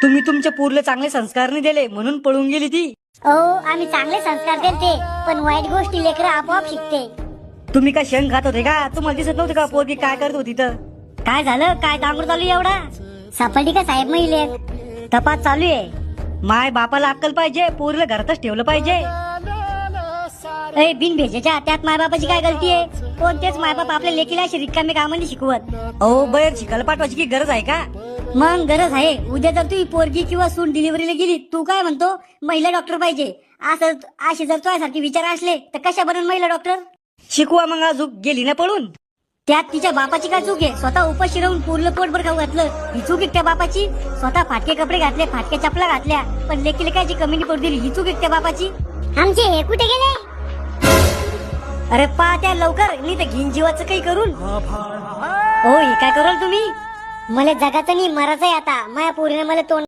तुम्ही तुमच्या पूरला चांगले संस्कार नाही दिले म्हणून पळून गेली ती. आम्ही चांगले संस्कार देते पण वाईट गोष्टी लेकरं आपोआप शिकते. तुम्ही काय शेंग खात होते का? तुम्हाला दिसत नव्हतं का पोरगी काय करत होती तर? काय झालं? काय दांगड चालू एवढा? सापडली का साहेब महिले? तपास चालू आहे. माय बापाला अक्कल पाहिजे, पोरीला घरातच ठेवलं पाहिजे. बिन भेजेच्या त्यात मायबापाची काय गलती आहे? कोणतेच मायबाप आपल्या लेकीला अशी रिकामे कामांनी शिकवत. बाहेर शिकायला पाठवायची की गरज आहे का? मग गरज आहे. उद्या जर तू पोरगी किंवा सून डिलिव्हरीला गेली, तू काय म्हणतो महिला डॉक्टर पाहिजे असं असे जर तुझ्यासारखे विचार असले तर कशा बनून महिला डॉक्टर? शिकवा मग. अजून गेली ना पळून. त्यात तिच्या बापाची काय चूक आहे? स्वतः उपाशी राहून पूर्ण पोटभर खाऊ घातलं, ही चूक आहे त्या बापाची? स्वतः फाटके कपडे घातले, फाटके चपला घातल्या, पण लेकीला काय जी कमी पडू दिली, ही चूक आहे त्या बापाची? आमचे हे कुठे गेले? अरे पा त्या लवकर, नाही तर घेईन जीवाचं काही करून. हे काय कराल तुम्ही? मला जगाचं नाही मरायचंय आता. माझ्या पोरीने मला तोंड